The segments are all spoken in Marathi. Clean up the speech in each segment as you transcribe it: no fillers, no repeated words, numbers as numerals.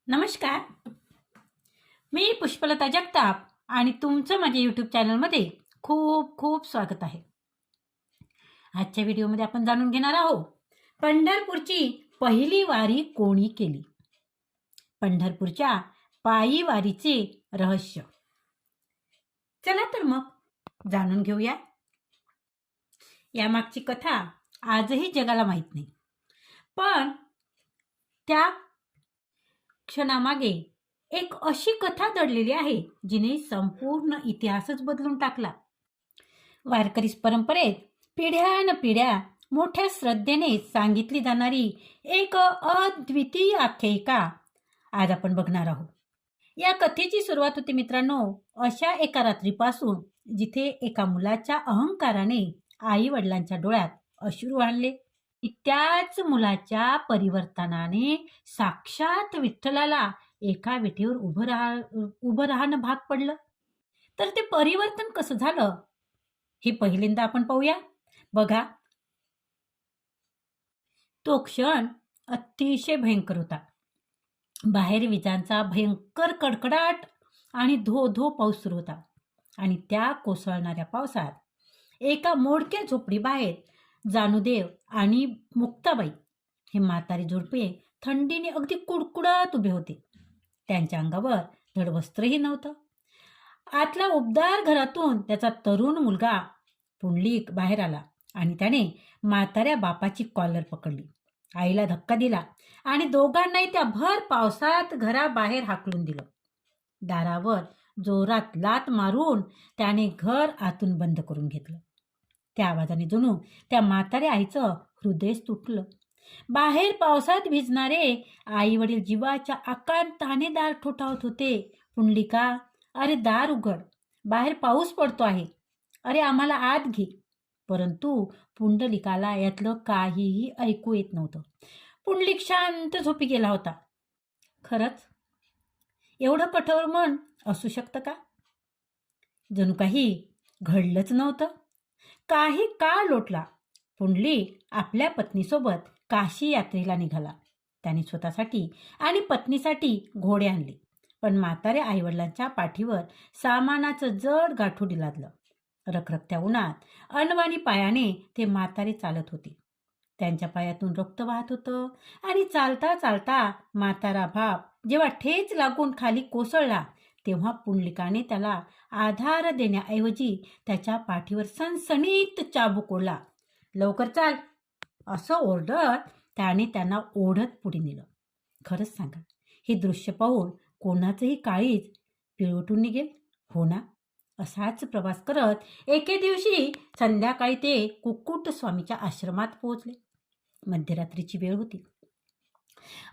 नमस्कार. मी पुष्पलता जगताप आणि तुमचं माझ्या यूट्यूब चॅनलमध्ये खूप खूप स्वागत आहे. आजच्या व्हिडिओमध्ये आपण जाणून घेणार आहोत पंढरपूरची पहिली वारी कोणी केली. पंढरपूरच्या पायी वारीचे रहस्य. चला तर मग जाणून घेऊया. यामागची कथा आजही जगाला माहीत नाही, पण त्या क्षणामागे एक अशी कथा दडलेली आहे जिने संपूर्ण इतिहासच बदलून टाकला. वारकरी परंपरेत पिढ्यानपिढ्या मोठ्या श्रद्धेने सांगितली जाणारी एक अद्वितीय आख्यायिका आज आपण बघणार आहोत. या कथेची सुरुवात होती मित्रांनो अशा एका रात्रीपासून जिथे एका मुलाच्या अहंकाराने आई वडिलांच्या डोळ्यात अश्रू आणले. त्याच मुलाच्या परिवर्तनाने साक्षात विठ्ठलाला एका विटेवर उभं राहणं भाग पडलं. तर ते परिवर्तन कसं झालं हे पहिल्यांदा आपण पाहूया. बघा, तो क्षण अतिशय भयंकर होता. बाहेर विजांचा भयंकर कडकडाट आणि धो धो पाऊस सुरू होता. आणि त्या कोसळणाऱ्या पावसात एका मोडक्या झोपडीबाहेर जानुदेव आणि मुक्ताबाई हे म्हातारे जोडपे थंडीने अगदी कुडकुडत उभे होते. त्यांच्या अंगावर धड वस्त्रही नव्हतं. आतल्या उबदार घरातून त्याचा तरुण मुलगा पुंडलिक बाहेर आला आणि त्याने म्हाताऱ्या बापाची कॉलर पकडली, आईला धक्का दिला आणि दोघांनाही त्या भर पावसात घराबाहेर हाकलून दिलं. दारावर जोरात लात मारून त्याने घर आतून बंद करून घेतलं. त्या आवाजाने जणू त्या म्हाताऱ्या आईचं हृदयच तुटलं. बाहेर पावसात भिजणारे आई वडील जीवाच्या आकांताने दार ठोठावत होते. पुंडलिका, अरे दार उघड, बाहेर पाऊस पडतो आहे, अरे आम्हाला आत घे. परंतु पुंडलिकाला यातलं काहीही ऐकू येत नव्हतं. पुंडलिक शांत झोपी गेला होता. खरंच एवढं कठोर मन असू शकतं का? जणू काही घडलंच नव्हतं. काही काळ लोटला. पुंडलिक आपल्या पत्नीसोबत काशी यात्रेला निघाला. त्याने स्वतःसाठी आणि पत्नीसाठी घोडे आणले, पण म्हाताऱ्या आईवडिलांच्या पाठीवर सामानाचं जड गाठोडी लादलं. रखरखत्या उन्हात अनवाणी पायाने ते म्हातारे चालत होते. त्यांच्या पायातून रक्त वाहत होतं आणि चालता चालता म्हातारा बाप जेव्हा ठेच लागून खाली कोसळला तेव्हा पुंडलिकाने त्याला आधार देण्याऐवजी त्याच्या पाठीवर सणसणीत चाबूक ओढला. लवकर चाल असं ओरडत त्याने त्यांना ओढत पुढे नेलं. खरंच सांगा, हे दृश्य पाहून कोणाचंही काळीज पिळवटून निघेल, हो ना? असाच प्रवास करत एके दिवशी संध्याकाळी ते कुक्कुट स्वामीच्या आश्रमात पोहोचले. मध्यरात्रीची वेळ होती.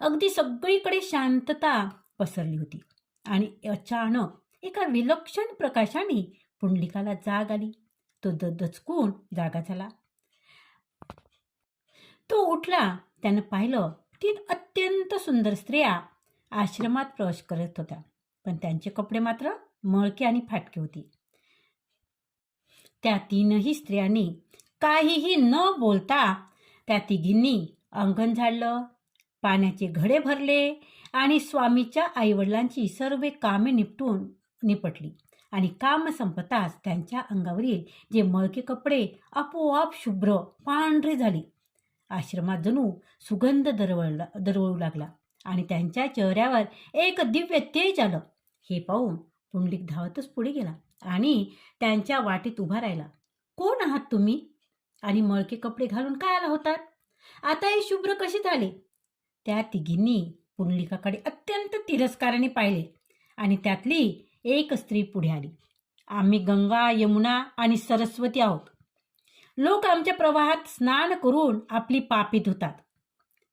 अगदी सगळीकडे शांतता पसरली होती आणि अचानक एका विलक्षण प्रकाशाने पुंडलिकाला जाग आली. तो दचकून जागा झाला. तो उठला. त्यानं पाहिलं 3 अत्यंत सुंदर स्त्रिया आश्रमात प्रवेश करत होत्या, पण त्यांचे कपडे मात्र मळके आणि फाटके होते. त्या 3ही स्त्रियांनी काहीही न बोलता त्या तिघींनी अंगण झाडलं, पाण्याचे घडे भरले आणि स्वामीच्या आईवडिलांची सर्व कामे निपटली आणि काम संपताच त्यांच्या अंगावरील जे मळके कपडे आपोआप शुभ्र पांढरे झाले. आश्रमात जणू सुगंध दरवळू लागला आणि त्यांच्या चेहऱ्यावर एक दिव्य तेज आलं. हे पाहून पुंडलिक धावतच पुढे गेला आणि त्यांच्या वाटेत उभा राहिला. कोण आहात तुम्ही? आणि मळके कपडे घालून काय आला होतात? आता हे शुभ्र कसे झाले? त्या तिघींनी पुंडलिकाकडे अत्यंत तिरस्काराने पाहिले आणि त्यातली एक स्त्री पुढे आली. आम्ही गंगा, यमुना आणि सरस्वती आहोत. लोक आमच्या प्रवाहात स्नान करून आपली पापे धुतात.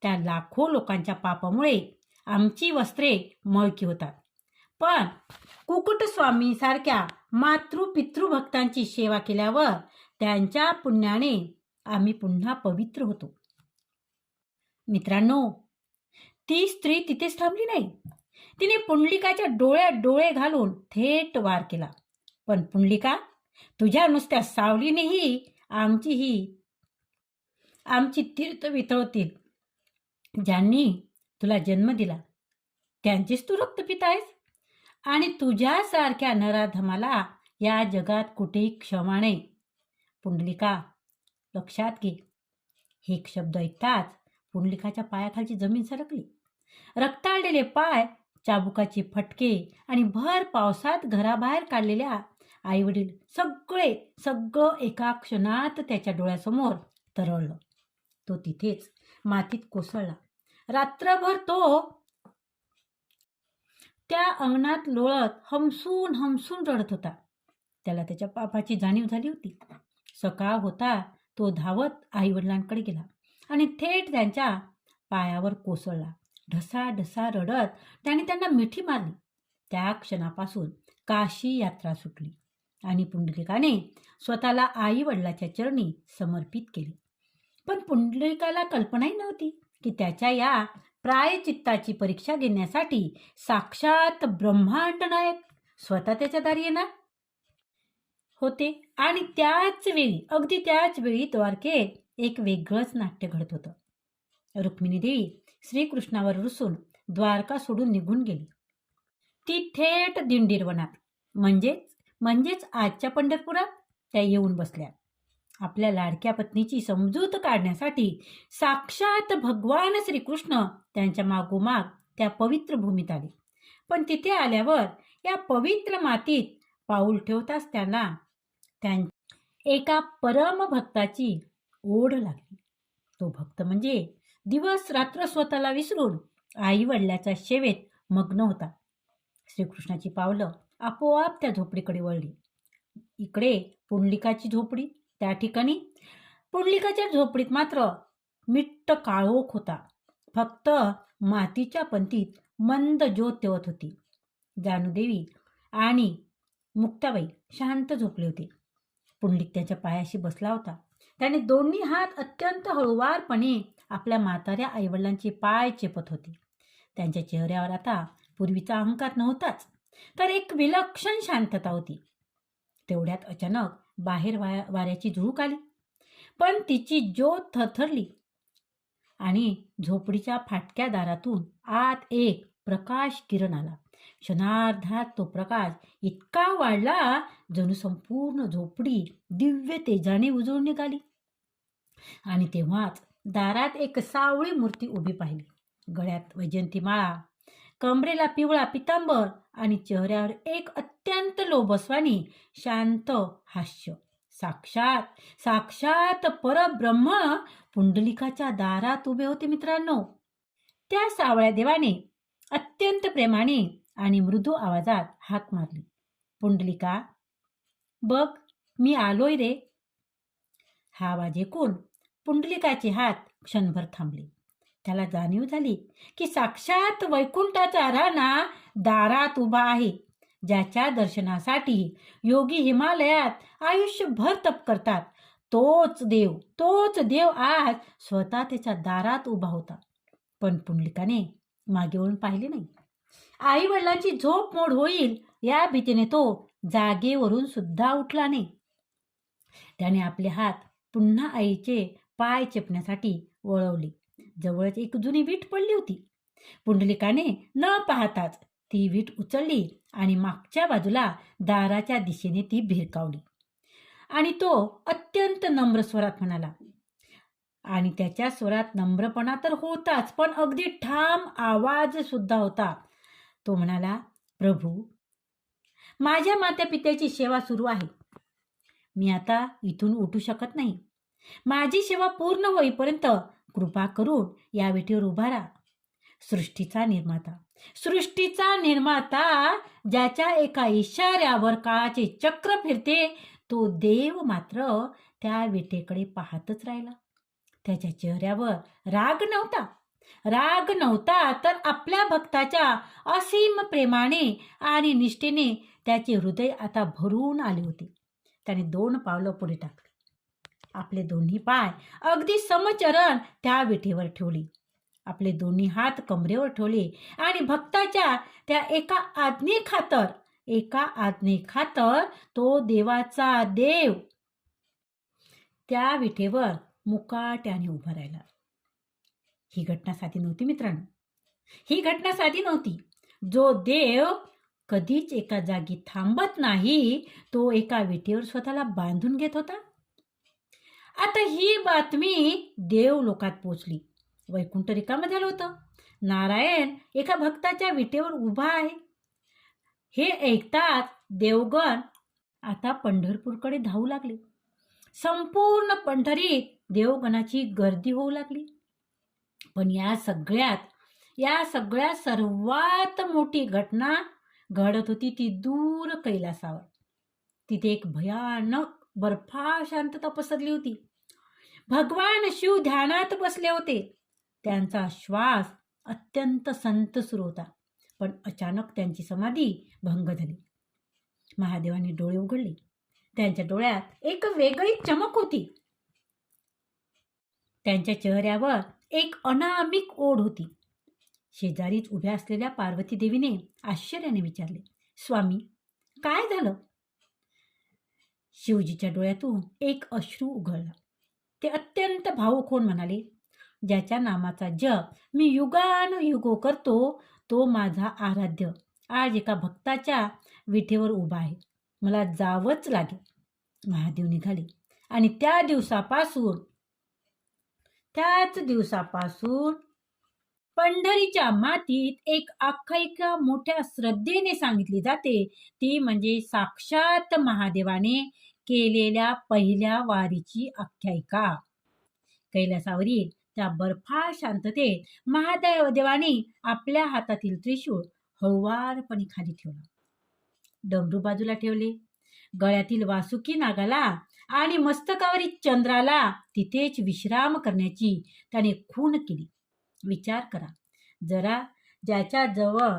त्या लाखो लोकांच्या पापामुळे आमची वस्त्रे मळकी होतात, पण कुकुटस्वामी सारख्या पितृभक्तांची सेवा केल्यावर त्यांच्या पुण्याने आम्ही पुन्हा पवित्र होतो. मित्रांनो, ती स्त्री तिथेच थांबली नाही. तिने पुंडलिकाच्या डोळ्यात डोळे घालून थेट वार केला. पण पुंडलिका, तुझ्या नुसत्या सावलीनेही आमची तीर्थ वितळवतील. ज्यांनी तुला जन्म दिला त्यांचेच तू रक्त पित आहेस आणि तुझ्यासारख्या नराधमाला या जगात कुठेही क्षमा नाही. पुंडलिका, लक्षात घे. हे शब्द ऐकताच पुंडलिकाच्या पायाखालची जमीन सरकली. रक्ताळलेले पाय, चाबुकाचे फटके आणि भर पावसात घराबाहेर काढलेल्या आईवडील सगळं एका क्षणात त्याच्या डोळ्यासमोर तरळलं. तो तिथेच मातीत कोसळला. रात्रभर तो त्या अंगणात लोळत हमसून हमसून रडत होता. त्याला त्याच्या पापाची जाणीव झाली होती. सकाळ होता तो धावत आईवडिलांकडे गेला आणि थेट त्यांच्या पायावर कोसळला. ढसा रडत त्याने त्यांना मिठी मारली. त्या क्षणापासून काशी यात्रा सुटली आणि पुंडलिकाने स्वतःला आई वडिलाच्या चरणी समर्पित केले. पण पुंडलिकाला कल्पनाही नव्हती की त्याच्या या प्रायचित्ताची परीक्षा घेण्यासाठी साक्षात ब्रह्मांड नायक स्वतः त्याच्या दारी येणार होते. आणि अगदी त्याच वेळी द्वारकेत एक वेगळंच नाट्य घडत होतं. रुक्मिणी देवी श्रीकृष्णावर रुसून द्वारका सोडून निघून गेली. ती थेट दिंडीरवनात म्हणजेच आजच्या पंढरपुरात त्या येऊन बसल्या. आपल्या लाडक्या पत्नीची समजूत काढण्यासाठी साक्षात भगवान श्रीकृष्ण त्यांच्या मागोमाग त्या पवित्र भूमीत आले. पण तिथे आल्यावर या पवित्र मातीत पाऊल ठेवताच त्यांना एका परम भक्ताची ओढ लागली. तो भक्त म्हणजे दिवस रात्र स्वतःला विसरून आई वडिलाच्या सेवेत मग्न होता. श्रीकृष्णाची पावलं आपोआप त्या झोपडीकडे वळली. इकडे पुंडलिकाची झोपडी. त्या ठिकाणी पुंडलिकाच्या झोपडीत मात्र मिट्ट काळोख होता. फक्त मातीच्या पंतीत मंद ज्योत तेवत होती. जानुदेवी आणि मुक्ताबाई शांत झोपले होते. पुंडलिक त्यांच्या पायाशी बसला होता. त्याने दोन्ही हात अत्यंत हळूवारपणे आपल्या म्हाताऱ्या आईवडिलांचे पाय चेपत होते. त्यांच्या चेहऱ्यावर आता पूर्वीचा अहंकार नव्हताच, तर एक विलक्षण शांतता होती. तेवढ्यात अचानक बाहेर वाऱ्याची झुळूक आली. पण तिची ज्योत थरथरली आणि झोपडीच्या फाटक्या दारातून आत एक प्रकाश किरण आला. क्षणार्धात तो प्रकाश इतका वाढला जणू संपूर्ण झोपडी दिव्य तेजाने उजळून निघाली. आणि तेव्हाच दारात एक सावळी मूर्ती उभी पाहिली. गळ्यात वैजयंती माळा, कमरेला पिवळा पितांबर आणि चेहऱ्यावर एक अत्यंत लोभस्वानी शांत हास्य. साक्षात परब्रह्म पुंडलिकाच्या दारात उभे होते. मित्रांनो, त्या सावळ्या देवाने अत्यंत प्रेमाने आणि मृदू आवाजात हाक मारली. पुंडलिका, बघ, मी आलोय रे. हा आवाज ऐकून पुंडलिकाचे हात क्षणभर थांबले. त्याला जाणीव झाली की साक्षात वैकुंठाचा राणा दारात उभा आहे. ज्याच्या दर्शनासाठी योगी हिमालयात आयुष्यभर तप करतात, तोच देव आज स्वतः त्याच्या दारात उभा होता. पण पुंडलिकाने मागे वळून पाहिले नाही. आई वडिलांची झोप मोड होईल या भीतीने तो जागेवरून सुद्धा उठला नाही. त्याने आपले हात पुन्हा आईचे पाय चेपण्यासाठी वळवले. जवळच एक जुनी वीट पडली होती. पुंडलिकाने न पाहताच ती वीट उचलली आणि मागच्या बाजूला दाराच्या दिशेने ती भिरकावली. आणि तो अत्यंत नम्र स्वरात म्हणाला, आणि त्याच्या स्वरात नम्रपणा तर होताच, पण अगदी ठाम आवाज सुद्धा होता. तो म्हणाला, प्रभू, माझ्या मात्या पित्याची सेवा सुरू आहे. मी आता इथून उठू शकत नाही. माझी सेवा पूर्ण होईपर्यंत कृपा करून या विटेवर उभा राहा. सृष्टीचा निर्माता ज्याच्या एका इशाऱ्यावर काळाचे चक्र फिरते, तो देव मात्र त्या विटेकडे पाहतच राहिला. त्याच्या चेहऱ्यावर राग नव्हता, तर आपल्या भक्ताच्या असीम प्रेमाने आणि निष्ठेने त्याचे हृदय आता भरून आले होते. त्याने 2 पावलं पुढे टाकली. आपले दोन्ही पाय अगदी समचरण त्या विटेवर ठेवले. आपले दोन्ही हात कमरेवर ठेवले आणि भक्ताच्या त्या एका आज्ञेखातर तो देवाचा देव त्या विटेवर मुकाट्याने उभा राहिला. ही घटना साधी नव्हती मित्रांनो. ही घटना साधी नव्हती. जो देव कधीच एका जागी थांबत नाही, तो एका विटेवर स्वतःला बांधून घेत होता. आता ही बातमी देव लोकात पोचली. वैकुंठ रिकामं झालं होतं. नारायण एका भक्ताच्या विटेवर उभा आहे हे ऐकताच देवगण आता पंढरपूरकडे धावू लागले. संपूर्ण पंढरीत देवगणाची गर्दी होऊ लागली. पण या सगळ्या सर्वात मोठी घटना घडत होती ती दूर कैलासावर. तिथे एक भयानक बर्फाळ शांतता पसरली होती. भगवान शिव ध्यानात बसले होते. त्यांचा श्वास अत्यंत संत सुरू होता. पण अचानक त्यांची समाधी भंग झाली. महादेवांनी डोळे उघडले. त्यांच्या डोळ्यात एक वेगळी चमक होती. त्यांच्या चेहऱ्यावर एक अनामिक ओढ होती. शेजारीच उभ्या असलेल्या पार्वती देवीने आश्चर्याने विचारले, स्वामी, काय झालं? शिवजीच्या डोळ्यातून एक अश्रू उघळला. ते अत्यंत भावुक होऊन म्हणाले, ज्याच्या नामाचा जप मी युगानुयुगो करतो तो माझा आराध्य आज एका भक्ताच्या विठेवर उभा आहे. मला जावंच लागेल. महादेव निघाले आणि त्याच दिवसापासून पंढरीच्या मातीत एक आख्यायिका मोठ्या श्रद्धेने सांगितली जाते. ती म्हणजे साक्षात महादेवाने केलेल्या पहिल्या वारीची आख्यायिका. कैलासावरील त्या बर्फाळ शांततेत महादेवाने आपल्या हातातील त्रिशूळ हळुवारपणे खाली ठेवला. डमरू बाजूला ठेवले. गळ्यातील वासुकी नागाला आणि मस्तकावरील चंद्राला तिथेच विश्राम करण्याची त्याने खूण केली. विचार करा जरा, ज्याच्या जवळ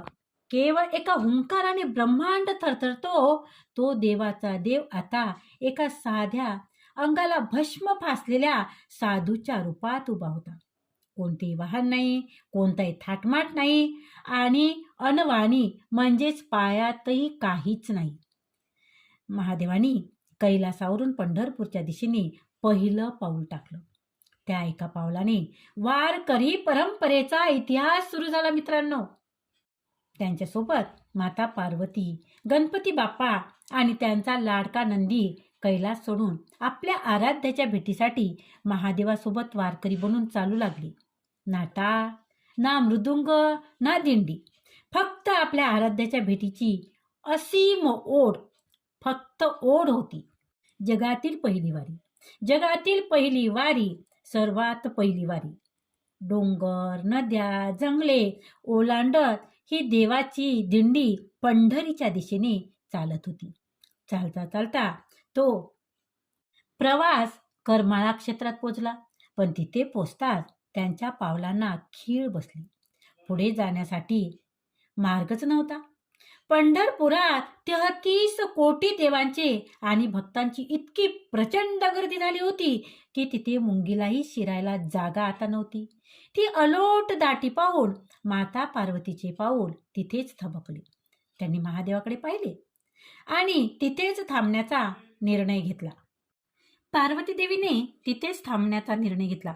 केवळ एका हुंकाराने ब्रह्मांड थरथरतो तो देवाचा देव आता एका साध्या अंगाला भस्म फासलेल्या साधूच्या रूपात उभा होता. कोणतेही वाहन नाही, कोणताही थाटमाट नाही आणि अनवाणी म्हणजेच पायातही काहीच नाही. महादेवानी कैलासावरून पंढरपूरच्या दिशेने पहिलं पाऊल टाकलं. त्या एका पावलाने वारकरी परंपरेचा इतिहास सुरू झाला. मित्रांनो, त्यांच्यासोबत माता पार्वती, गणपती बाप्पा आणि त्यांचा लाडका नंदी कैलास सोडून आपल्या आराध्याच्या भेटीसाठी महादेवासोबत वारकरी बनून चालू लागले. ना टाळ, ना मृदुंग, ना दिंडी, फक्त आपल्या आराध्याच्या भेटीची असीम ओढ, फक्त ओढ होती. जगातील पहिली वारी, सर्वात पहिली वारी. डोंगर, नद्या, जंगले ओलांडत ही देवाची दिंडी पंढरीच्या दिशेने चालत होती. चालता चालता तो प्रवास करमाळा क्षेत्रात पोचला. पण तिथे पोचताच त्यांच्या पावलांना खीळ बसली. पुढे जाण्यासाठी मार्गच नव्हता. पंढरपुरात 33 कोटी देवांचे आणि भक्तांची इतकी प्रचंड गर्दी झाली होती की तिथे मुंगीलाही शिरायला जागा आता नव्हती. ती अलोट दाटी पाहून माता पार्वतीचे पाऊल तिथेच थबकले. त्यांनी महादेवाकडे पाहिले आणि तिथेच थांबण्याचा निर्णय घेतला. पार्वती देवीने तिथेच थांबण्याचा निर्णय घेतला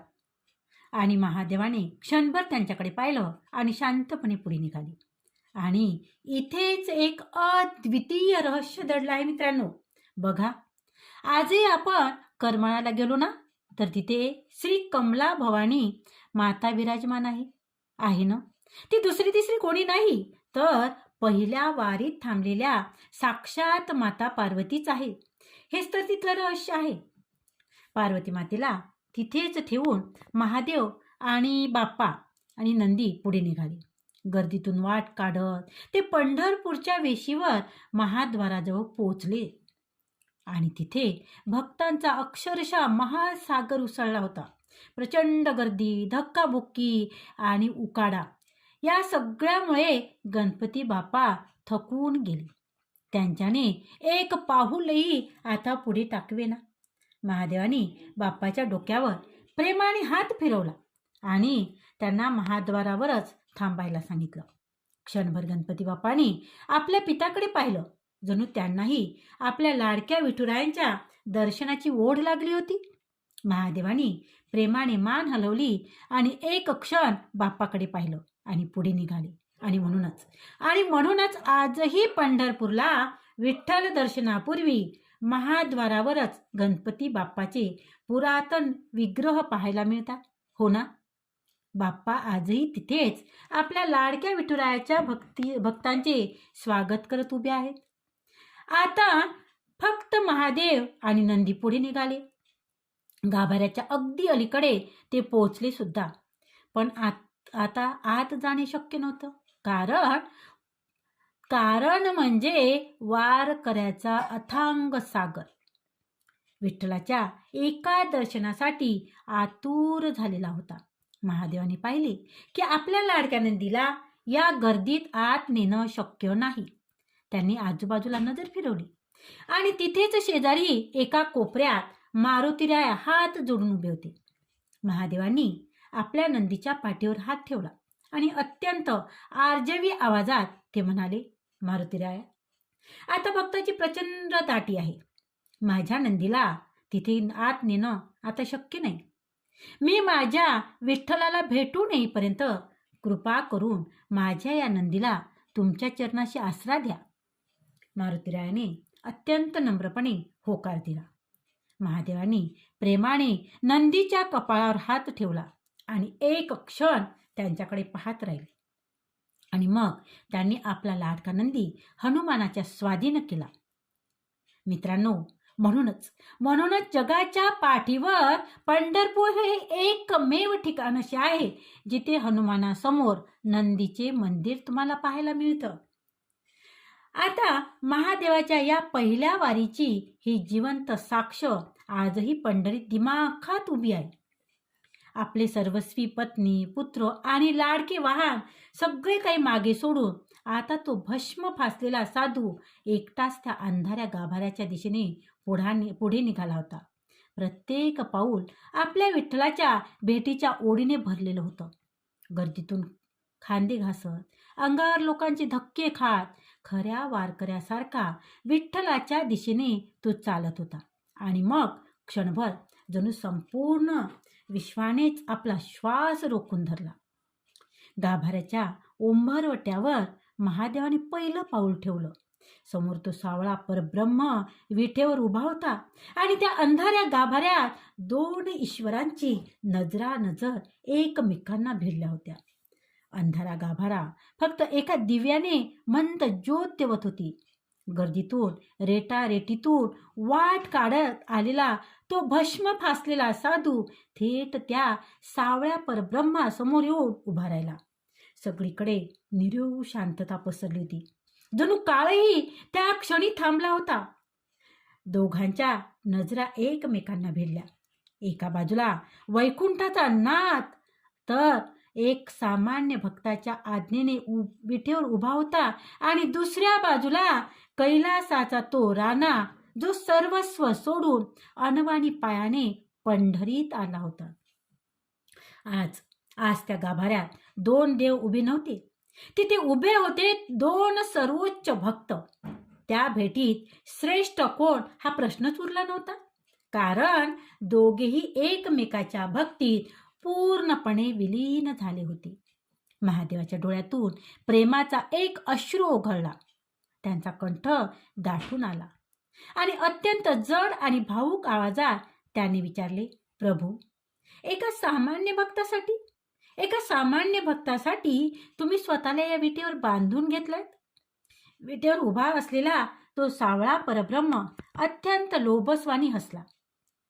आणि महादेवाने क्षणभर त्यांच्याकडे पाहिलं आणि शांतपणे पुढे निघाले. आणि इथेच एक अद्वितीय रहस्य दडलं आहे मित्रांनो. बघा, आजही आपण करमाळाला गेलो ना, तर तिथे श्री कमला भवानी माता विराजमान आहे ना. ती दुसरी तिसरी कोणी नाही तर पहिल्या वारीत थांबलेल्या साक्षात माता पार्वतीच आहे. हेच तर तिथलं रहस्य आहे. पार्वती मातेला तिथेच ठेवून महादेव आणि बाप्पा आणि नंदी पुढे निघाले. गर्दीतून वाट काढत ते पंढरपूरच्या वेशीवर महाद्वाराजवळ पोचले आणि तिथे भक्तांचा अक्षरशः महासागर उसळला होता. प्रचंड गर्दी, धक्काबुक्की आणि उकाडा या सगळ्यामुळे गणपती बाप्पा थकून गेले. त्यांच्याने एक पाऊलही आता पुढे टाकवेना. महादेवानी बाप्पाच्या डोक्यावर प्रेमाने हात फिरवला आणि त्यांना महाद्वारावरच थांबायला सांगितलं. क्षणभर गणपती बाप्पानी आपल्या पिताकडे पाहिलं. जणू त्यांनाही आपल्या लाडक्या विठुरायांच्या दर्शनाची ओढ लागली होती. महादेवानी प्रेमाने मान हलवली आणि एक क्षण बाप्पाकडे पाहिलं आणि पुढे निघाले. आणि म्हणूनच आजही पंढरपूरला विठ्ठल दर्शनापूर्वी महाद्वारावरच गणपती बाप्पाचे पुरातन विग्रह पाहायला मिळतात, हो ना? बाप्पा आजही तिथेच आपल्या लाडक्या विठुरायाच्या भक्तांचे स्वागत करत उभे आहेत. आता फक्त महादेव आणि नंदी पुढे निघाले. गाभाऱ्याच्या अगदी अलीकडे ते पोहोचले सुद्धा. पण आता आत जाणे शक्य नव्हतं. कारण म्हणजे वारकऱ्याचा अथांग सागर. विठ्ठलाच्या एका दर्शनासाठी आतुर झालेला होता. महादेवाने पाहिले की आपल्या लाडक्या नंदीला या गर्दीत आत नेणं शक्य नाही. त्यांनी आजूबाजूला नजर फिरवली आणि तिथेच शेजारी एका कोपऱ्यात मारुतीराय हात जोडून उभे होते. महादेवांनी आपल्या नंदीच्या पाठीवर हात ठेवला आणि अत्यंत आर्जवी आवाजात ते म्हणाले, मारुतीराय, आता भक्ताची प्रचंड दाटी आहे. माझ्या नंदीला तिथे आत नेणं आता शक्य नाही. मी माझ्या विठ्ठलाला भेटून येईपर्यंत कृपा करून माझ्या या नंदीला तुमच्या चरणाशी आसरा द्या. मारुतीरायाने अत्यंत नम्रपणे होकार दिला. महादेवांनी प्रेमाने नंदीच्या कपाळावर हात ठेवला आणि एक क्षण त्यांच्याकडे पाहत राहिले आणि मग त्यांनी आपला लाडका नंदी हनुमानाच्या स्वाधीन केला. मित्रांनो, म्हणूनच जगाच्या पाठीवर पंढरपूर हे एकमेव ठिकाण असे आहे जिथे हनुमानासमोर नंदीचे मंदिर तुम्हाला पाहायला मिळतं. आता महादेवाच्या या पहिल्या वारीची ही जिवंत साक्ष आजही पंढरीत दिमाखात उभी आहे. आपले सर्वस्वी पत्नी, पुत्र आणि लाडके वाहन सगळे काही मागे सोडून आता तो भस्म फासलेला साधू एकटाच त्या अंधाऱ्या गाभाऱ्याच्या दिशेने पुढे निघाला होता. प्रत्येक पाऊल आपल्या विठ्ठलाच्या भेटीच्या ओढीने भरलेलं होतं. गर्दीतून खांदे घासत, अंगावर लोकांचे धक्के खात, खऱ्या वारकऱ्यासारखा विठ्ठलाच्या दिशेने तो चालत होता. आणि मग क्षणभर जणू संपूर्ण विश्वानेच आपला श्वास रोखून धरला. गाभाऱ्याच्या उंबरवट्यावर महादेवाने पहिलं पाऊल ठेवलं. समोर तो सावळा परब्रह्म विठेवर उभा होता आणि त्या अंधाऱ्या गाभाऱ्यात दोन ईश्वरांची नजर एकमेकांना भिडल्या होत्या. अंधारा गाभारा फक्त एका दिव्याने मंद ज्योत तेवत होती. गर्दीतून रेटारेटीतून वाट काढत आलेला तो भस्म फासलेला साधू थेट त्या सावळ्या परब्रह्मासमोर येऊन उभा राहिला. सगळीकडे निरीव शांतता पसरली होती. जणू काळही त्या क्षणी थांबला होता. दोघांच्या नजरा एकमेकांना भिडल्या. एका बाजूला वैकुंठाचा नाथ तर एक सामान्य भक्ताच्या आज्ञेने विठेवर उभा होता आणि दुसऱ्या बाजूला कैलासाचा तो राणा जो सर्वस्व सोडून अनवाणी पायाने पंढरीत आला होता. आज त्या गाभाऱ्यात दोन देव उभे नव्हते. तिथे उभे होते दोन सर्वोच्च भक्त. त्या भेटीत श्रेष्ठ कोण हा प्रश्नच उरला नव्हता. कारण दोघेही एकमेकाच्या भक्तीत पूर्णपणे विलीन झाले होते. महादेवाच्या डोळ्यातून प्रेमाचा एक अश्रू ओघळला. त्यांचा कंठ दाटून आला आणि अत्यंत जड आणि भावूक आवाजात त्याने विचारले, प्रभू, एका सामान्य भक्तासाठी तुम्ही स्वतःला या विटेवर बांधून घेतलात? विटेवर उभा असलेला तो सावळा परब्रह्म अत्यंत लोभसवानी हसला.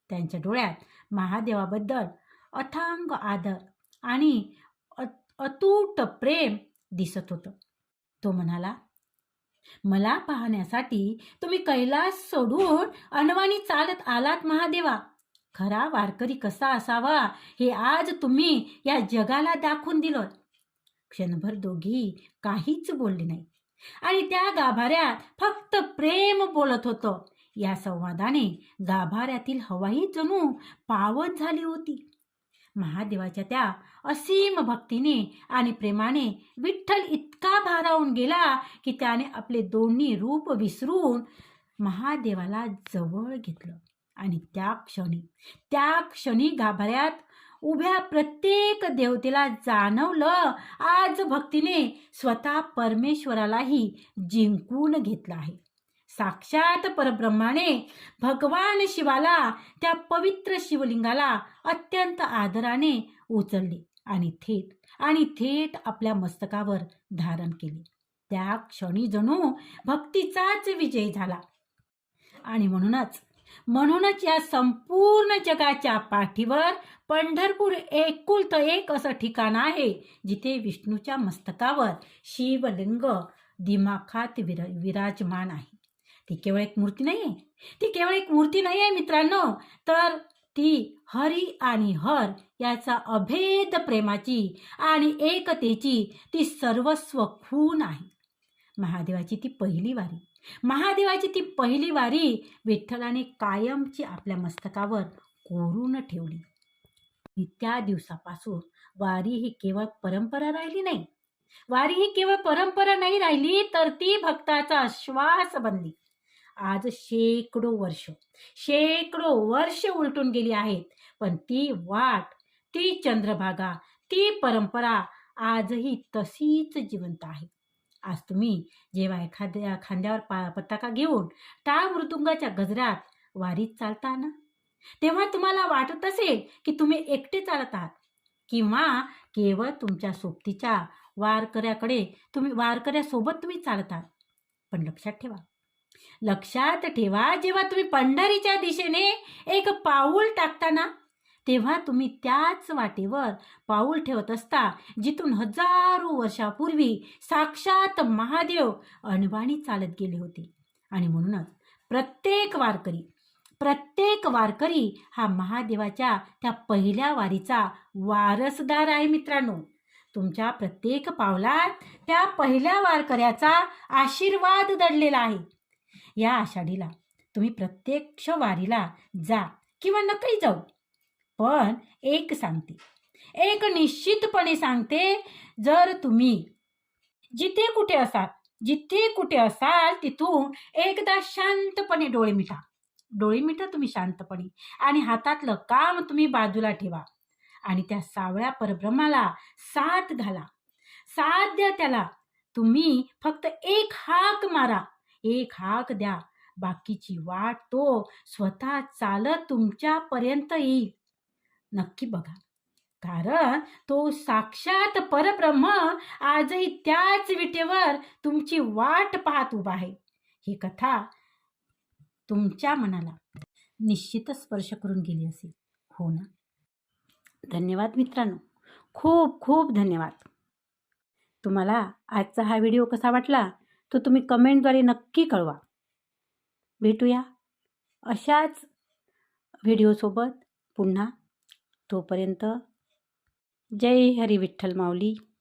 त्यांच्या डोळ्यात महादेवाबद्दल अथांग आदर आणि अतूट प्रेम दिसत होतं. तो म्हणाला, मला पाहण्यासाठी तुम्ही कैलास सोडून अनवाणी चालत आलात महादेवा. खरा वारकरी कसा असावा हे आज तुम्ही या जगाला दाखवून दिलं. क्षणभर दोघी काहीच बोलले नाही आणि त्या गाभाऱ्यात फक्त प्रेम बोलत होतं. या संवादाने गाभाऱ्यातील हवाही जणू पावन झाली होती. महादेवाच्या त्या असीम भक्तीने आणि प्रेमाने विठ्ठल इतका भारावून गेला की त्याने आपले दोन्ही रूप विसरून महादेवाला जवळ घेतलं आणि त्या क्षणी गाभाऱ्यात उभ्या प्रत्येक देवतेला जाणवलं आज भक्तीने स्वतः परमेश्वरालाही जिंकून घेतलं आहे. साक्षात परब्रह्माने भगवान शिवाला त्या पवित्र शिवलिंगाला अत्यंत आदराने उचलले आणि थेट आपल्या मस्तकावर धारण केले. त्या क्षणी जणू भक्तीचाच विजय झाला. आणि म्हणूनच या संपूर्ण जगाच्या पाठीवर पंढरपूर एकुलतं एक असं ठिकाण आहे जिथे विष्णूच्या मस्तकावर शिवलिंग दिमाखात विराजमान आहे. ती केवळ एक मूर्ती नाहीये मित्रांनो, तर ती हरी आणि हर याचा अभेद प्रेमाची आणि एकतेची ती सर्वस्व खूण आहे. महादेवाची ती पहिली वारी विठ्ठलाने कायमची आपल्या मस्तकावर कोरून ठेवली. आणि त्या दिवसापासून वारी ही केवळ परंपरा नाही राहिली, तर ती भक्ताचा श्वास बनली. आज शेकडो वर्ष उलटून गेली आहेत, पण ती वाट, ती चंद्रभागा, ती परंपरा आजही तशीच जिवंत आहे. आज तुम्ही जेव्हा एखाद्या खांद्यावर पताका घेऊन टाळ मृदुंगाच्या गजरात वारीत चालता ना, तेव्हा तुम्हाला वाटत असेल की तुम्ही एकटे चालत आहात किंवा केवळ तुमच्या सोबतीच्या वारकऱ्यासोबत तुम्ही चालत आहात. पण लक्षात ठेवा, जेव्हा तुम्ही पंढरीच्या दिशेने एक पाऊल टाकताना, तेव्हा तुम्ही त्याच वाटेवर पाऊल ठेवत असता जिथून हजारो वर्षापूर्वी साक्षात महादेव अनवाणी चालत गेले होते. आणि म्हणूनच प्रत्येक वारकरी हा महादेवाच्या त्या पहिल्या वारीचा वारसदार आहे. मित्रांनो, तुमच्या प्रत्येक पावलात त्या पहिल्या वारकऱ्याचा आशीर्वाद दडलेला आहे. या आषाढीला तुम्ही प्रत्यक्ष वारीला जा किंवा नक्की जाऊ, पण एक निश्चितपणे सांगते, जर तुम्ही जिथे कुठे असाल तिथून एकदा शांतपणे डोळे मिटा तुम्ही शांतपणे, आणि हातातलं काम तुम्ही बाजूला ठेवा आणि त्या सावळ्या परब्रह्माला साथ घाला. साथ द्या त्याला. तुम्ही फक्त एक हाक द्या. बाकीची वाट तो स्वतः चालत तुमच्यापर्यंत येईल. नक्की बघा, कारण तो साक्षात परब्रह्म आजही त्याच विटेवर तुमची वाट पाहत उभा आहे. ही कथा तुमच्या मनाला निश्चितच स्पर्श करून गेली असेल, हो ना? धन्यवाद मित्रांनो, खूप खूप धन्यवाद. तुम्हाला आजचा हा व्हिडिओ कसा वाटला तो तुम्ही कमेंटद्वारे नक्की कळवा. भेटूया अशाच व्हिडिओसोबत पुन्हा. तोपर्यंत जय हरी विठ्ठल माऊली.